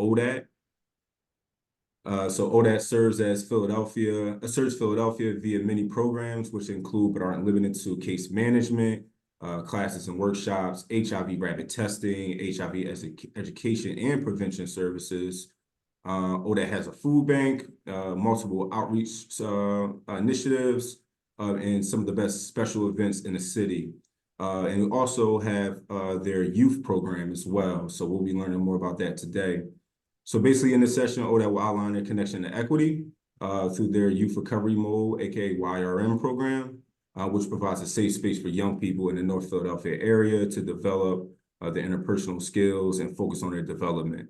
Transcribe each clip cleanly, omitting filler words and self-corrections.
ODAAT. So ODAAT serves Philadelphia via many programs, which include but aren't limited to case management, classes and workshops, HIV rapid testing, HIV education and prevention services. ODAAT has a food bank, multiple outreach initiatives, and some of the best special events in the city. And we also have their youth program as well. So we'll be learning more about that today. So basically in this session, ODAAT will outline their connection to equity through their Youth Recovery Mode, aka YRM program, which provides a safe space for young people in the North Philadelphia area to develop their interpersonal skills and focus on their development.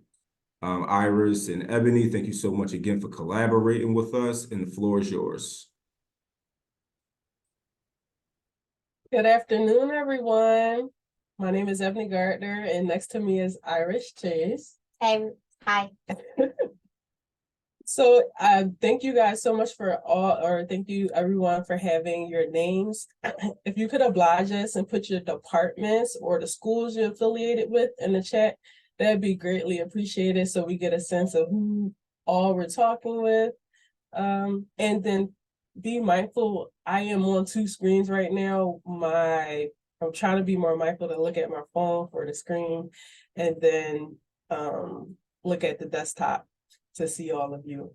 Iris and Ebony, thank you so much again for collaborating with us, and the floor is yours. Good afternoon, everyone. My name is Ebony Gardner, and next to me is Iris Chase. Hey, hi. So thank you guys so much thank you everyone for having your names. If you could oblige us and put your departments or the schools you're affiliated with in the chat, that'd be greatly appreciated so we get a sense of who all we're talking with. And then be mindful, I am on 2 screens right now. I'm trying to be more mindful to look at my phone for the screen and then look at the desktop to see all of you.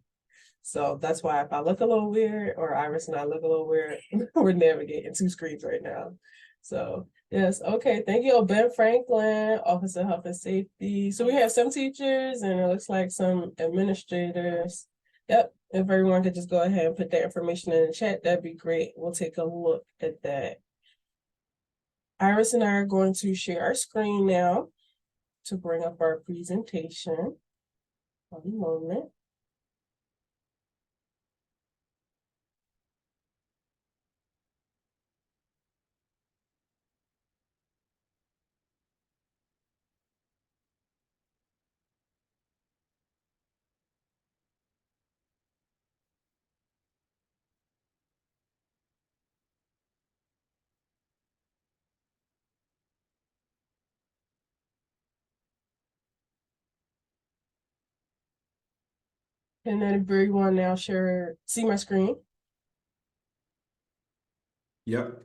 So that's why if I look a little weird, or Iris and I look a little weird, we're navigating 2 screens right now. So yes, okay, thank you, Ben Franklin, Officer of Health and Safety. So we have some teachers and it looks like some administrators. Yep, if everyone could just go ahead and put that information in the chat, that'd be great. We'll take a look at that. Iris and I are going to share our screen now to bring up our presentation. One moment. Can everyone now see my screen? Yep.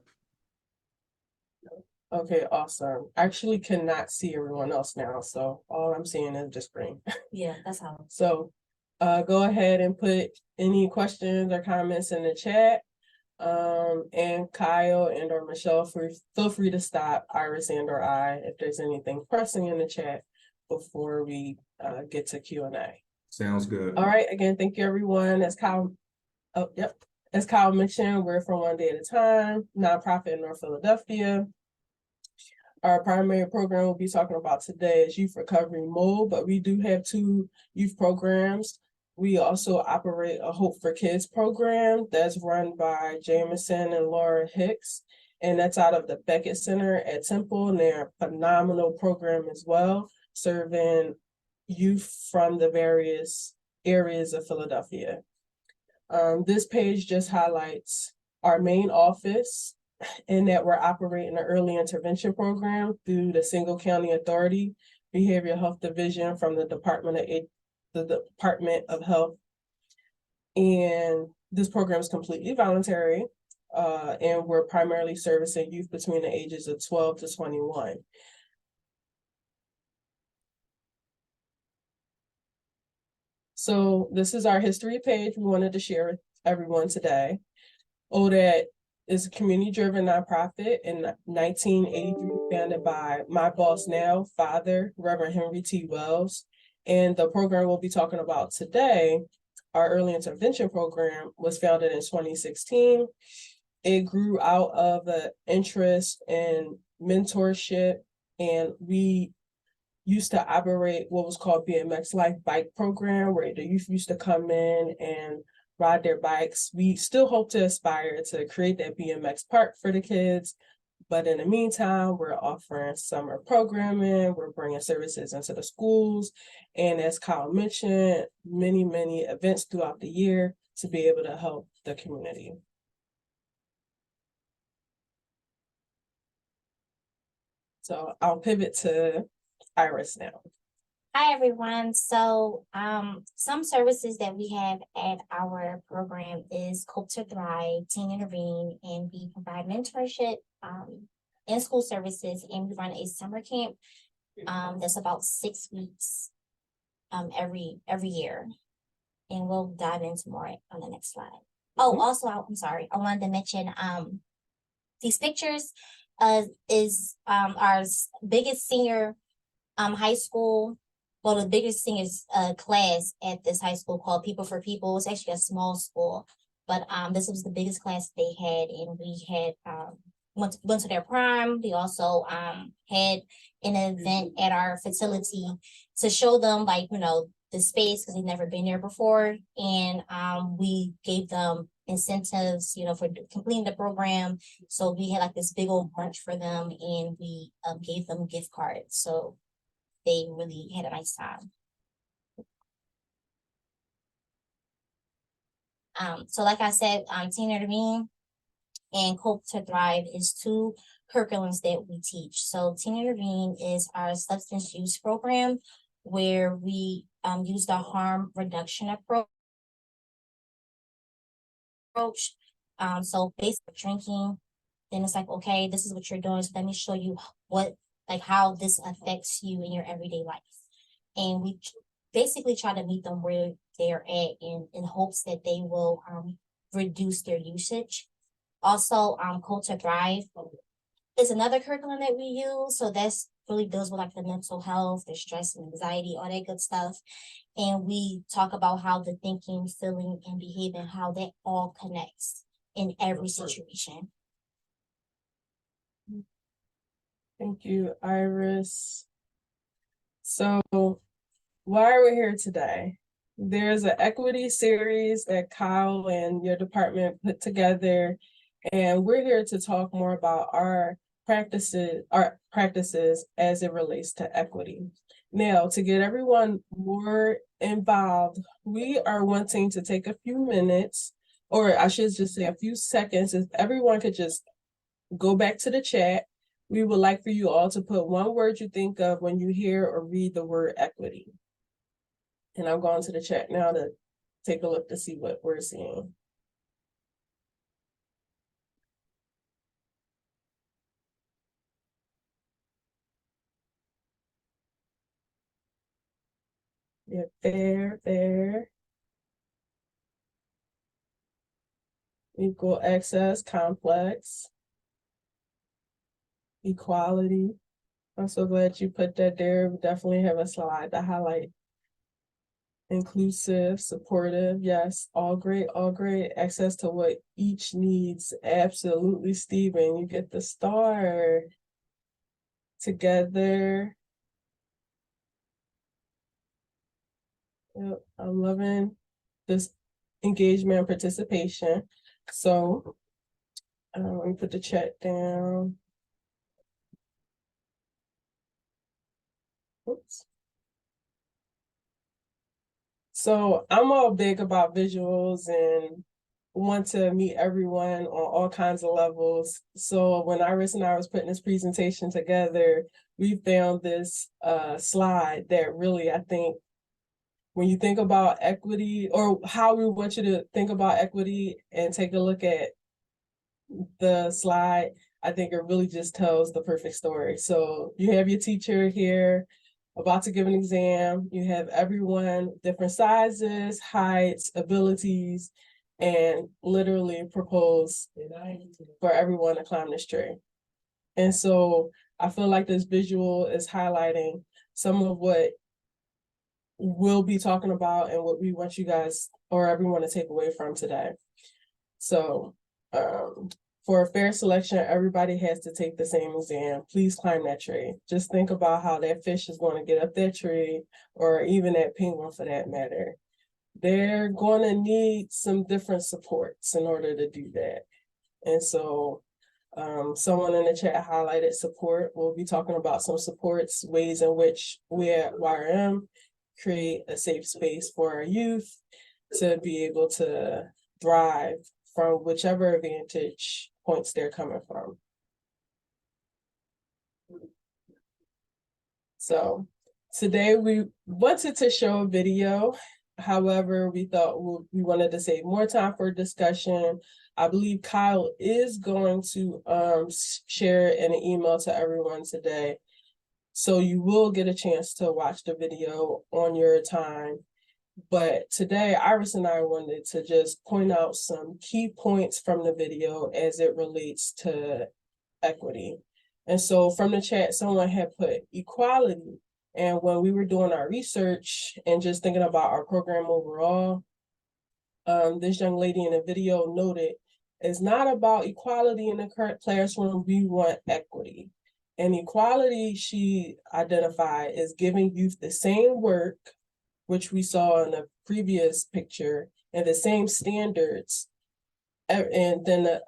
Okay, awesome. I actually cannot see everyone else now, so all I'm seeing is the screen. Yeah, that's how. So go ahead and put any questions or comments in the chat. And Kyle and or Michelle, feel free to stop Iris and or I if there's anything pressing in the chat before we get to Q&A. Sounds good. All right, again, thank you everyone. As Kyle mentioned, we're from One Day at a Time, nonprofit in North Philadelphia. Our primary program we'll be talking about today is Youth Recovery Mode, but we do have 2 youth programs. We also operate a Hope for Kids program that's run by Jameson and Laura Hicks, and that's out of the Beckett Center at Temple, and they're a phenomenal program as well, serving youth from the various areas of Philadelphia. This page just highlights our main office, in that we're operating an early intervention program through the Single County Authority Behavioral Health Division from the Department of Health. And this program is completely voluntary, and we're primarily servicing youth between the ages of 12 to 21. So this is our history page we wanted to share with everyone today. ODAAT is a community-driven nonprofit in 1983, founded by my boss now, Father Reverend Henry T. Wells. And the program we'll be talking about today, our early intervention program, was founded in 2016. It grew out of an interest in mentorship, and we used to operate what was called BMX Life Bike Program, where the youth used to come in and ride their bikes. We still hope to aspire to create that BMX park for the kids, but in the meantime, we're offering summer programming, we're bringing services into the schools, and as Kyle mentioned, many events throughout the year to be able to help the community. So I'll pivot to Iris now. Hi, everyone. So, some services that we have at our program is Cope to Thrive, Teen Intervene, and we provide mentorship, in school services, and we run a summer camp, that's about 6 weeks, every year. And we'll dive into more on the next slide. Oh, also, I'm sorry, I wanted to mention, these pictures, is, our biggest senior, high school. Well, the biggest thing is a class at this high school called People for People. It's actually a small school, but this was the biggest class they had, and we had went to their prom. We also had an event at our facility to show them, like, the space, because they've never been there before, and we gave them incentives, for completing the program. So we had like this big old brunch for them, and we gave them gift cards. So they really had a nice time. So like I said, Teen Intervene and Cope to Thrive is two curriculums that we teach. So Teen Intervene is our substance use program where we use the harm reduction approach. So basically drinking, then it's like, okay, this is what you're doing. So let me show you how this affects you in your everyday life. And we basically try to meet them where they're at in hopes that they will reduce their usage. Also, Code to Thrive is another curriculum that we use. So that's really deals with like the mental health, the stress and anxiety, all that good stuff. And we talk about how the thinking, feeling, and behaving, how that all connects in every situation. Thank you, Iris. So why are we here today? There's an equity series that Kyle and your department put together, and we're here to talk more about our practices as it relates to equity. Now, to get everyone more involved, we are wanting to take a few minutes, or I should just say a few seconds, if everyone could just go back to the chat. We would like for you all to put one word you think of when you hear or read the word equity. And I'm going to the chat now to take a look to see what we're seeing. Yeah, fair. Equal access, complex. Equality. I'm so glad you put that there. We definitely have a slide to highlight. Inclusive, supportive, yes, all great. Access to what each needs, absolutely, Stephen, you get the star. Together. Yep, I'm loving this engagement and participation. So let me put the chat down. Oops. So I'm all big about visuals and want to meet everyone on all kinds of levels. So when Iris and I was putting this presentation together, we found this slide that really, I think, when you think about equity, or how we want you to think about equity and take a look at the slide, I think it really just tells the perfect story. So you have your teacher here about to give an exam. You have everyone, different sizes, heights, abilities, and literally propose for everyone to climb this tree. And so I feel like this visual is highlighting some of what we'll be talking about and what we want you guys or everyone to take away from today. So for a fair selection, everybody has to take the same exam. Please climb that tree. Just think about how that fish is going to get up that tree, or even that penguin for that matter. They're going to need some different supports in order to do that. And so someone in the chat highlighted support. We'll be talking about some supports, ways in which we at YRM create a safe space for our youth to be able to thrive from whichever vantage points they're coming from. So Today we wanted to show a video. However, we thought we wanted to save more time for discussion. I believe Kyle is going to share in an email to everyone today. So you will get a chance to watch the video on your time. But today, Iris and I wanted to just point out some key points from the video as it relates to equity. And so from the chat, someone had put equality. And when we were doing our research and just thinking about our program overall, this young lady in the video noted, it's not about equality in the current classroom, we want equity. And equality, she identified, is giving youth the same work, which we saw in the previous picture, and the same standards, and then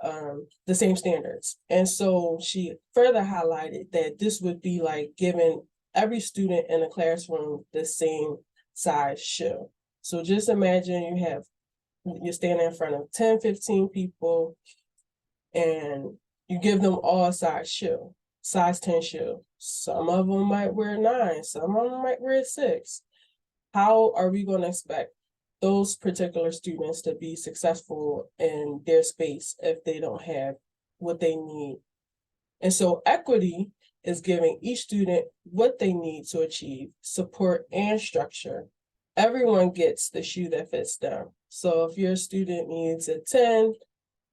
the same standards. And so she further highlighted that this would be like giving every student in the classroom the same size shoe. So just imagine you're standing in front of 10, 15 people, and you give them all a size 10 shoe. Some of them might wear 9, some of them might wear 6. How are we going to expect those particular students to be successful in their space if they don't have what they need? And so equity is giving each student what they need to achieve support and structure. Everyone gets the shoe that fits them. So if your student needs a 10,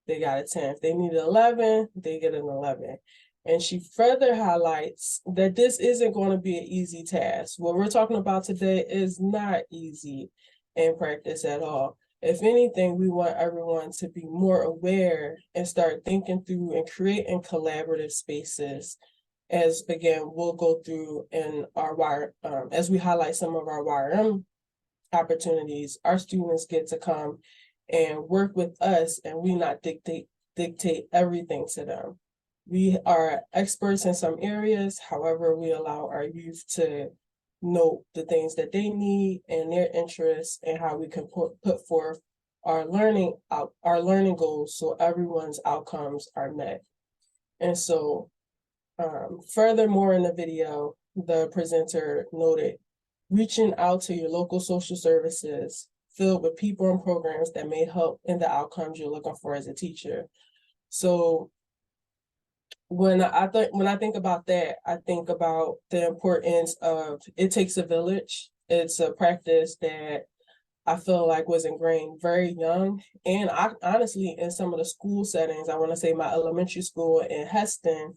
they got a 10. If they need an 11, they get an 11. And she further highlights that this isn't going to be an easy task. What we're talking about today is not easy in practice at all. If anything, we want everyone to be more aware and start thinking through and creating collaborative spaces. As again, we'll go through in our as we highlight some of our YRM opportunities, our students get to come and work with us, and we not dictate everything to them. We are experts in some areas, however, we allow our youth to note the things that they need and their interests, and how we can put forth our learning goals so everyone's outcomes are met. And so furthermore in the video, the presenter noted, reaching out to your local social services filled with people and programs that may help in the outcomes you're looking for as a teacher. So when I think about that, I think about the importance of it takes a village. It's a practice that I feel like was ingrained very young. And I honestly, in some of the school settings, I want to say my elementary school in Heston,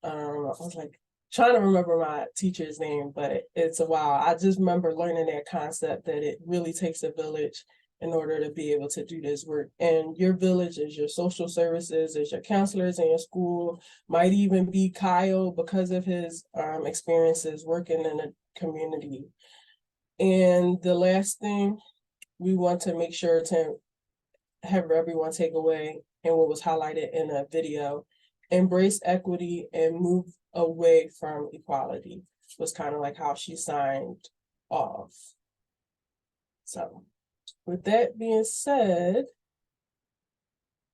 I was like trying to remember my teacher's name, but it's a while. I just remember learning that concept that it really takes a village in order to be able to do this work. And your village is your social services, is your counselors in your school, might even be Kyle because of his experiences working in the community. And the last thing we want to make sure to have everyone take away, and what was highlighted in a video, embrace equity and move away from equality, was kind of like how she signed off. So with that being said,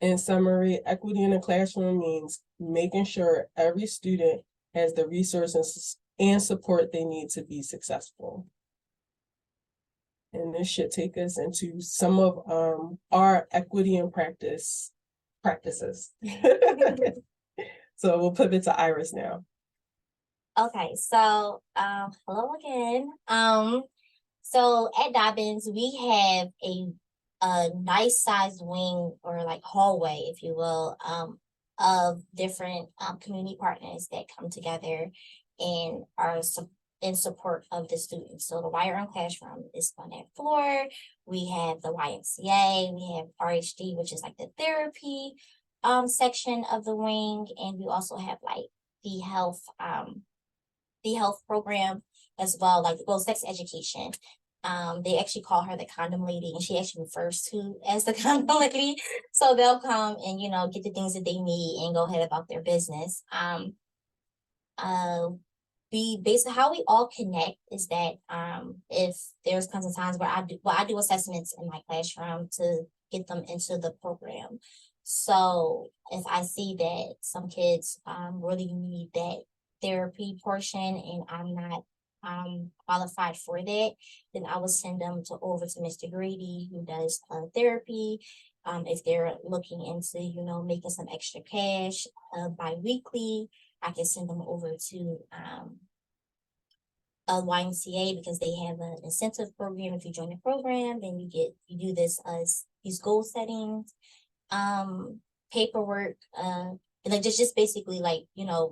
in summary, equity in the classroom means making sure every student has the resources and support they need to be successful. And this should take us into some of our equity in practices. So we'll pivot to Iris now. Okay, so hello again. So at Dobbins, we have a nice sized wing, or like hallway, if you will, of different community partners that come together and are in support of the students. So the YRM classroom is on that floor. We have the YMCA, we have RHD, which is like the therapy section of the wing, and we also have like the health program as well, like sex education. They actually call her the condom lady, and she actually refers to as the condom lady. So they'll come and, get the things that they need and go ahead about their business. Basically how we all connect is that if there's comes of times where I do assessments in my classroom to get them into the program. So if I see that some kids really need that therapy portion and I'm not qualified for that, then I will send them over to Mr. Grady, who does therapy. If they're looking into, making some extra cash bi-weekly, I can send them over to a YMCA because they have an incentive program. If you join the program, then you do these goal settings, paperwork, and like just basically like,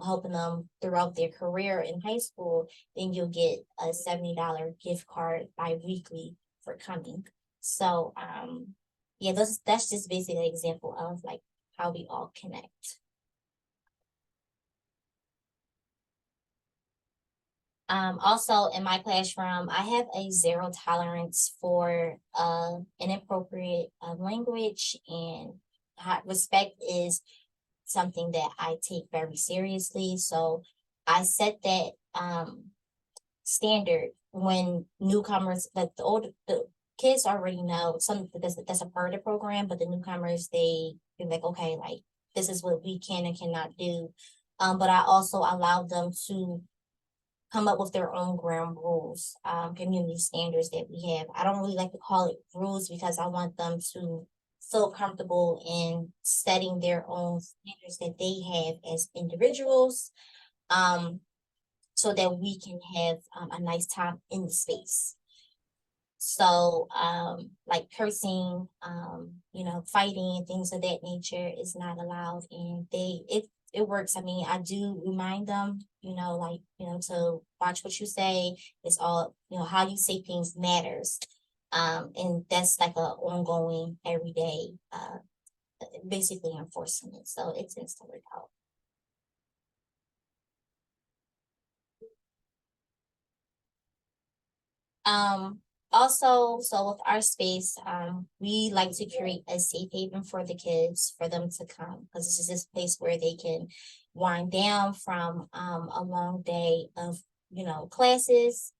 helping them throughout their career in high school. Then you'll get a $70 gift card bi-weekly for coming. So yeah, that's just basically an example of like how we all connect. Also in my classroom, I have a zero tolerance for inappropriate language, and respect is something that I take very seriously. So I set that standard when newcomers, like the kids already know something that's a part of the program, but the newcomers, they're like, okay, like this is what we can and cannot do. But I also allow them to come up with their own ground rules, community standards that we have. I don't really like to call it rules because I want them to feel comfortable in setting their own standards that they have as individuals, so that we can have a nice time in the space. So like cursing, fighting and things of that nature is not allowed, and it works. I mean, I do remind them, to watch what you say. It's all, how you say things matters. And that's like a ongoing everyday, basically enforcement. So it tends to work out. Also, so with our space, we like to create a safe haven for the kids, for them to come, because this is this place where they can wind down from a long day of, classes.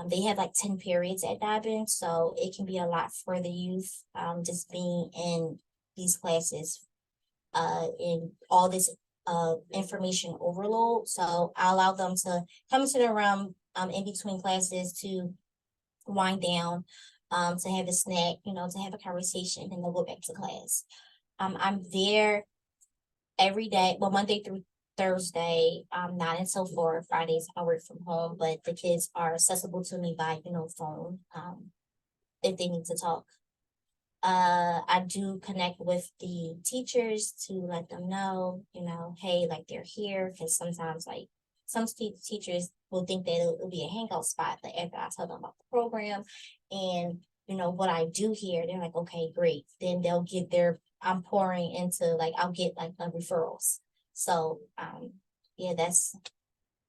They have like 10 periods at Dobbins, so it can be a lot for the youth, just being in these classes, in all this information overload. So I allow them to come into the room in between classes to wind down, to have a snack, to have a conversation, and they'll go back to class. I'm there every day, well, Monday through Thursday, 9 until 4. Fridays I work from home, but the kids are accessible to me by, phone, if they need to talk. I do connect with the teachers to let them know, hey, like they're here, because sometimes like some teachers will think that it'll be a hangout spot, but after I tell them about the program and what I do here, they're like, okay, great. Then they'll get I'm pouring into like, I'll get like referrals. So yeah, that's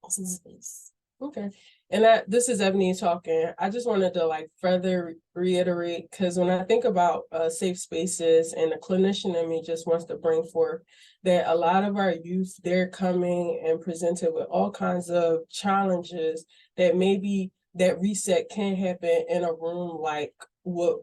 the space. Okay. And this is Ebony talking. I just wanted to like further reiterate, because when I think about safe spaces, and the clinician in me just wants to bring forth that a lot of our youth, they're coming and presented with all kinds of challenges that maybe that reset can happen in a room like what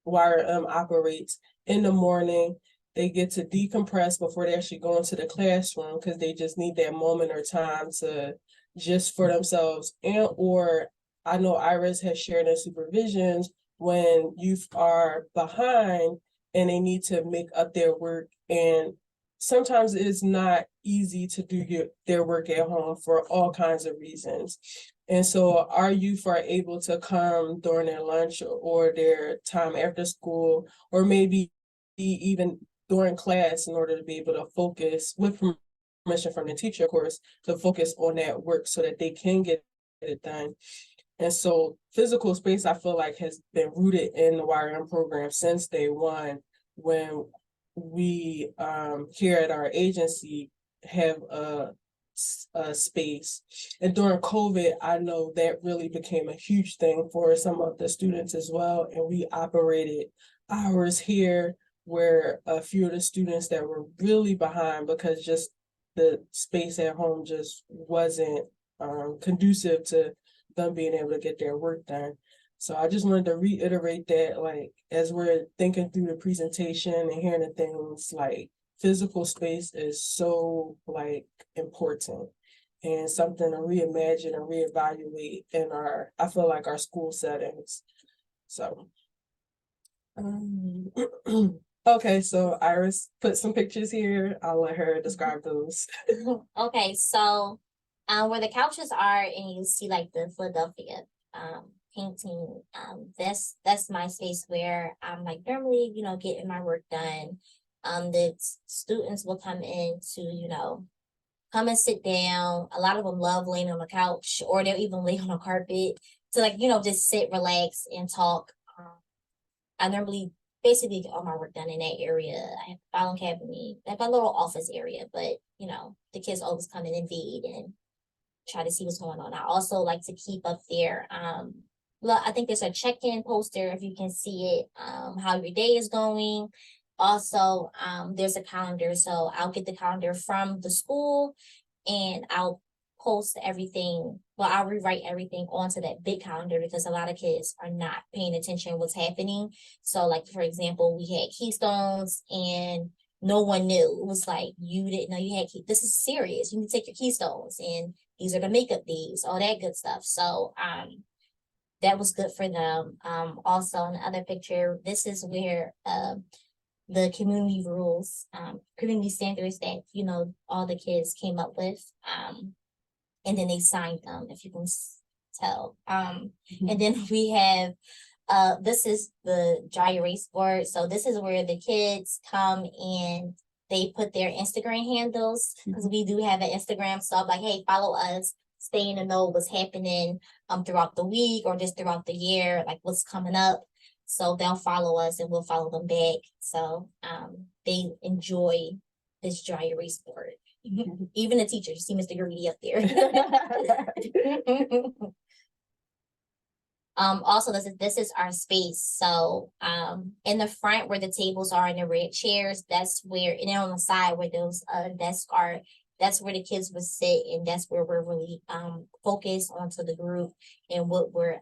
YRM operates. In the morning, they get to decompress before they actually go into the classroom, because they just need that moment or time to just for themselves. And or I know Iris has shared in supervisions when youth are behind and they need to make up their work, and sometimes it's not easy to do their work at home for all kinds of reasons. And so our youth are able to come during their lunch or their time after school, or maybe even during class, in order to be able to focus with permission from the teacher, of course, to focus on that work so that they can get it done. And so physical space, I feel like, has been rooted in the YRM program since day one, when we here at our agency have a space. And during COVID, I know that really became a huge thing for some of the students as well. And we operated hours here where a few of the students that were really behind, because just the space at home just wasn't conducive to them being able to get their work done. So I just wanted to reiterate that, like, as we're thinking through the presentation and hearing the things, like, physical space is so like important. and something to reimagine and reevaluate in I feel like our school settings. So, okay, so Iris put some pictures here. I'll let her describe those. Okay, so where the couches are, and you see like the Philadelphia painting, that's my space where I'm like normally, getting my work done. The students will come in to, come and sit down. A lot of them love laying on the couch, or they'll even lay on a carpet to like, just sit, relax, and talk. I normally basically get all my work done in that area. I have a filing cabinet, like a little office area, but the kids always come and invade and try to see what's going on. I also like to keep up there. Well, I think there's a check-in poster if you can see it, how your day is going. Also, there's a calendar. So I'll get the calendar from the school and I'll post everything. Well, I'll rewrite everything onto that big calendar because a lot of kids are not paying attention to what's happening. So like, for example, we had keystones and no one knew. It was like, you didn't know you had this is serious. You need to take your keystones and these are the makeup days, all that good stuff. So that was good for them. Also in the other picture, this is where the community rules, community standards that, all the kids came up with. And then they signed them, if you can tell. And then we have, this is the dry erase board. So this is where the kids come and they put their Instagram handles, because we do have an Instagram. So I'm like, hey, follow us, stay in the know what's happening throughout the week or just throughout the year, like what's coming up. So they'll follow us and we'll follow them back. So they enjoy this dry erase board. Even the teachers, see Mr. Greedy up there. Also, this is our space. So in the front where the tables are and the red chairs, that's where, and then on the side where those desks are, that's where the kids would sit, and that's where we're really focused onto the group and what we're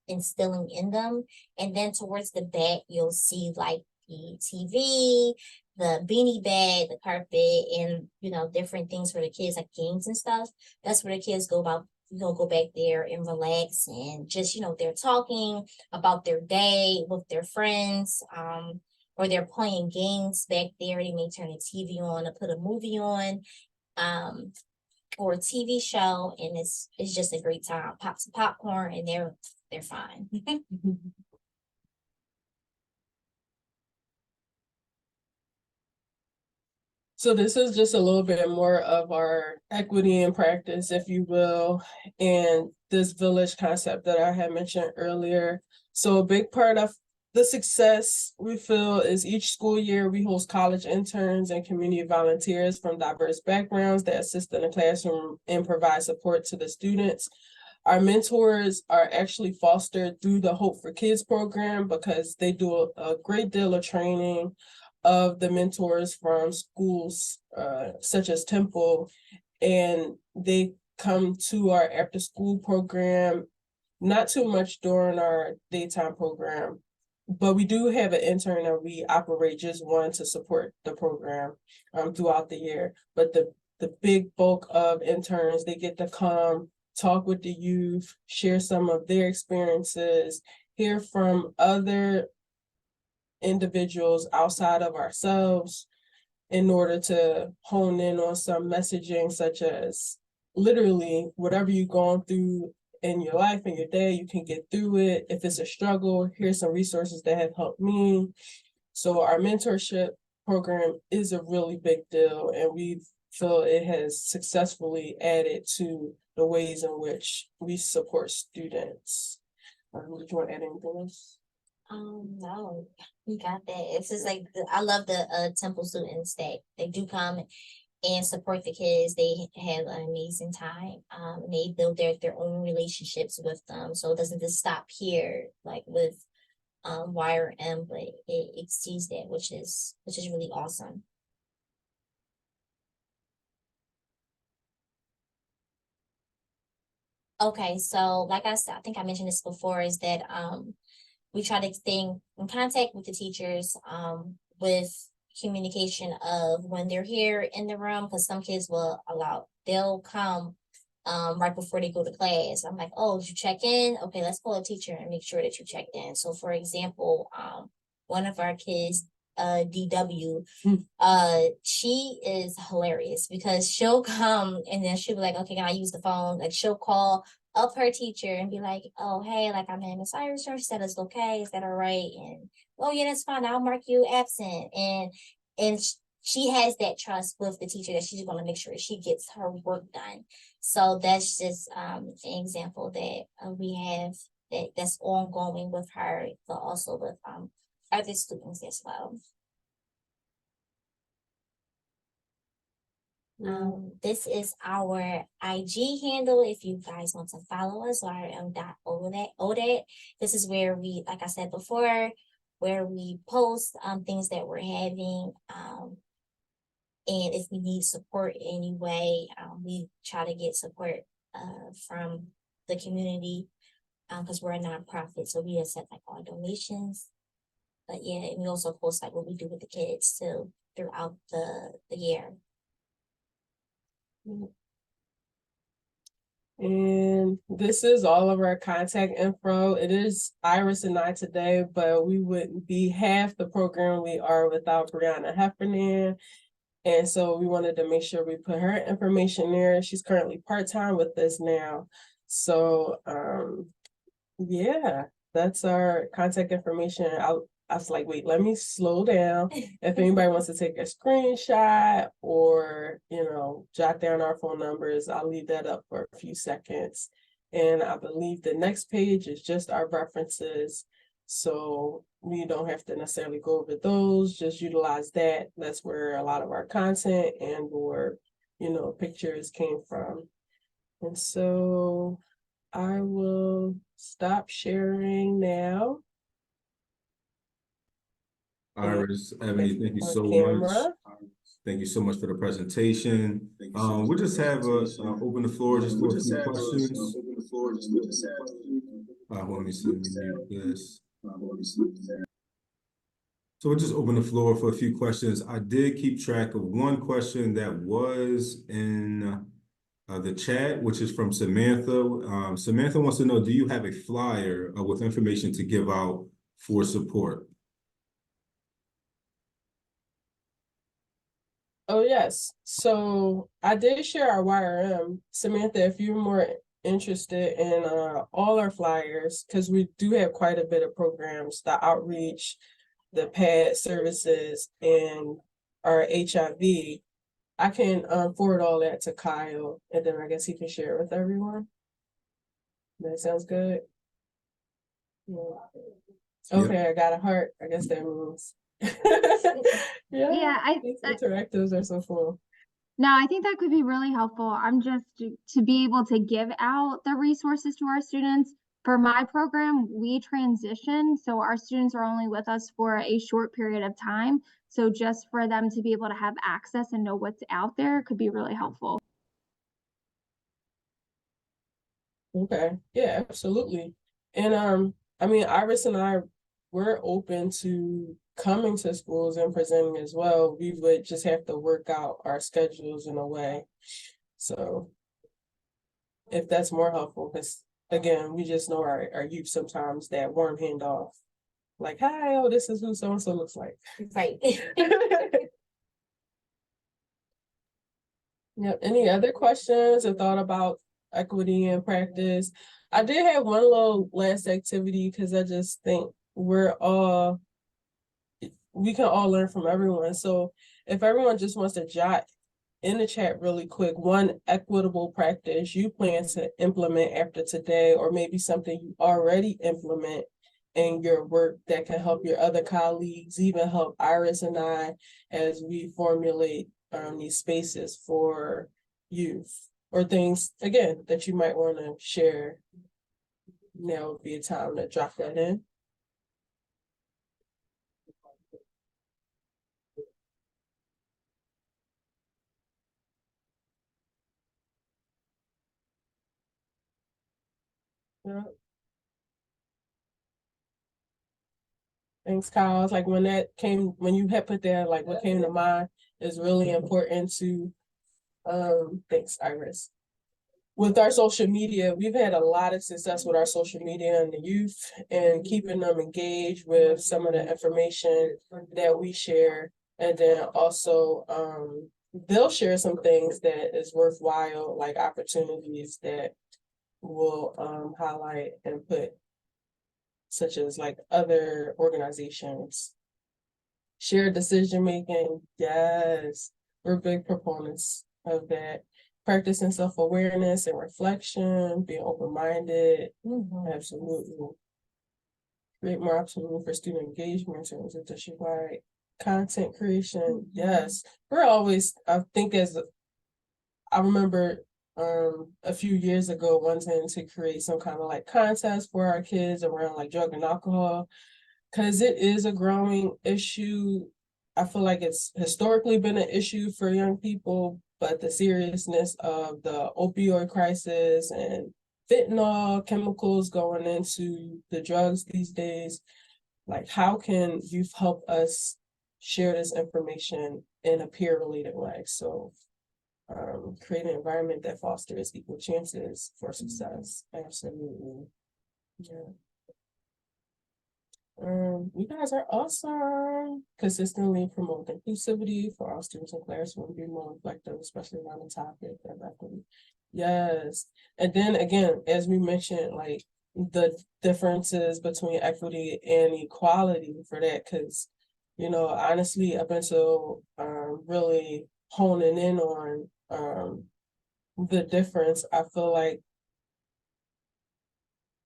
instilling in them. And then towards the back, you'll see like the TV, the beanie bag, the carpet, and different things for the kids, like games and stuff. That's where the kids go back there and relax and just, they're talking about their day with their friends, or they're playing games back there. They may turn the TV on or put a movie on, or a TV show, and it's just a great time. Pop some popcorn and they're fine. So this is just a little bit more of our equity in practice, if you will, and this village concept that I had mentioned earlier. So a big part of the success we feel is each school year we host college interns and community volunteers from diverse backgrounds that assist in the classroom and provide support to the students. Our mentors are actually fostered through the Hope for Kids program because they do a great deal of training of the mentors from schools such as Temple, and they come to our after school program, not too much during our daytime program, but we do have an intern that we operate just one to support the program throughout the year. But the big bulk of interns, they get to come talk with the youth, share some of their experiences, hear from other individuals outside of ourselves in order to hone in on some messaging, such as literally whatever you're going through in your life and your day, you can get through it. If it's a struggle, here's some resources that have helped me. So our mentorship program is a really big deal, and we feel it has successfully added to the ways in which we support students. Did you want to add anything else? No, we got that. It's just like I love the Temple students that they do come and support the kids. They have an amazing time. They build their own relationships with them, so it doesn't just stop here, like with YRM, but it exceeds that, which is really awesome. Okay, so like I said, I think I mentioned this before, is that we try to stay in contact with the teachers with communication of when they're here in the room, because some kids they'll come right before they go to class. I'm like, oh, did you check in? Okay, let's call a teacher and make sure that you checked in. So for example, one of our kids, DW, she is hilarious because she'll come and then she'll be like, okay, can I use the phone? Like she'll call up her teacher and be like, oh, hey, like I'm in Miss Iris' room. She said it's okay. Is that all right? And oh yeah, that's fine. I'll mark you absent. And she has that trust with the teacher that she's going to make sure she gets her work done. So that's just an example that we have that's ongoing with her, but also with other students as well. This is our IG handle if you guys want to follow us, or ODAAT. This is where we, like I said before, where we post things that we're having. And if we need support in any way, we try to get support from the community because we're a nonprofit, so we accept like all donations. But yeah, and we also post like what we do with the kids too throughout the year. And this is all of our contact info. It is Iris and I today, but we wouldn't be half the program we are without Brianna Heffernan. And so we wanted to make sure we put her information there. She's currently part-time with us now. So yeah, that's our contact information. I was like, wait, let me slow down. If anybody wants to take a screenshot or, jot down our phone numbers, I'll leave that up for a few seconds. And I believe the next page is just our references. So we don't have to necessarily go over those, just utilize that. That's where a lot of our content and or, pictures came from. And so I will stop sharing now. Iris, Ebony, thank you so much. Thank you so much for the presentation. We'll just have open the floor just for a few questions. Let me see, let me mute this. So we'll just open the floor for a few questions. I did keep track of one question that was in the chat, which is from Samantha. Samantha wants to know, do you have a flyer with information to give out for support? Oh, yes. So I did share our YRM. Samantha, if you're more interested in all our flyers, because we do have quite a bit of programs, the outreach, the PAD services, and our HIV, I can forward all that to Kyle, and then I guess he can share it with everyone. That sounds good. Yeah. Okay, yep. I got a heart. I guess that means. These interactives are so cool. No, I think that could be really helpful. I'm just to be able to give out the resources to our students. For my program, we transition, so our students are only with us for a short period of time. So just for them to be able to have access and know what's out there could be really helpful. Okay, yeah, absolutely. And I mean, Iris and I, we're open to coming to schools and presenting as well. We would just have to work out our schedules in a way. So if that's more helpful, because again, we just know our youth sometimes that warm handoff. Like, hi, oh, this is who so-and-so looks like. Right. Yep. Any other questions or thought about equity in practice? I did have one little last activity because I just think we can all learn from everyone. So if everyone just wants to jot in the chat really quick, one equitable practice you plan to implement after today, or maybe something you already implement in your work that can help your other colleagues, even help Iris and I as we formulate these spaces for youth, or things, again, that you might want to share. Now would be a time to drop that in. Yeah. Thanks, Kyle. It's like when you had put that, like what came to mind is really important to, thanks, Iris. with our social media, we've had a lot of success with our social media and the youth and keeping them engaged with some of the information that we share. And then also, they'll share some things that is worthwhile, like opportunities that will highlight and put, such as like other organizations. Shared decision making, yes, we're big proponents of that. Practicing self-awareness and reflection, being open-minded, absolutely. Create more opportunity for student engagement in terms of district-wide content creation, yes. We're always, I think I remember a few years ago wanting to create some kind of like contest for our kids around like drug and alcohol, because it is a growing issue. I feel like it's historically been an issue for young people, but the seriousness of the opioid crisis and fentanyl chemicals going into the drugs these days, like how can youth help us share this information in a peer-related way? So create an environment that fosters equal chances for success. Absolutely. Yeah. You guys are awesome. Consistently promote inclusivity for all students in class will be more reflective, especially around the topic of equity. Yes. And then again, as we mentioned, like the differences between equity and equality for that, because you know, honestly, up until really honing in on the difference, I feel like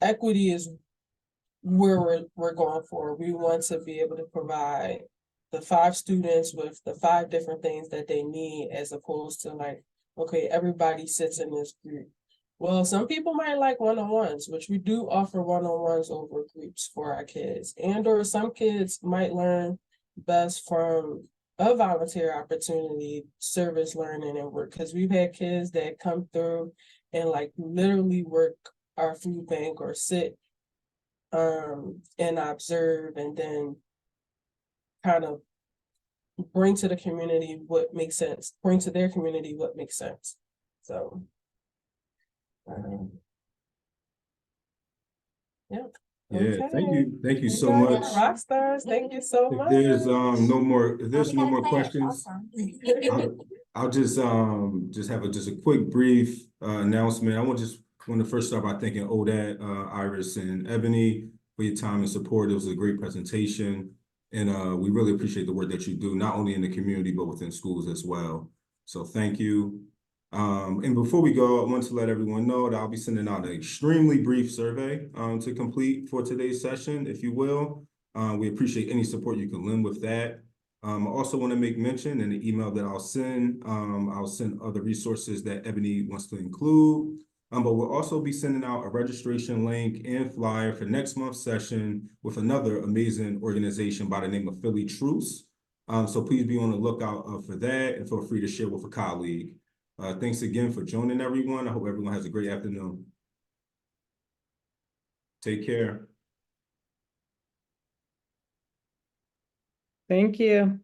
equity is where we're going for. We want to be able to provide the 5 students with the 5 different things that they need, as opposed to like, okay, everybody sits in this group. Well, some people might like one-on-ones, which we do offer one-on-ones over groups for our kids. And or some kids might learn best from a volunteer opportunity, service learning and work. Because we've had kids that come through and like literally work our food bank or sit and observe, and then kind of bring to the community what makes sense, bring to their community what makes sense. So, yeah. Yeah, Okay. thank you You so guys much. are rock stars. Thank you so If much. there's no more Class, questions, awesome. I'll just have a quick brief announcement. I want to first start by thanking ODAAT, Iris and Ebony for your time and support. It was a great presentation, and we really appreciate the work that you do, not only in the community but within schools as well. So thank you. And before we go, I want to let everyone know that I'll be sending out an extremely brief survey to complete for today's session, if you will. We appreciate any support you can lend with that. I also want to make mention in the email that I'll send other resources that Ebony wants to include. But we'll also be sending out a registration link and flyer for next month's session with another amazing organization by the name of Philly Truce. So please be on the lookout for that, and feel free to share with a colleague. Thanks again for joining, everyone. I hope everyone has a great afternoon. Take care. Thank you.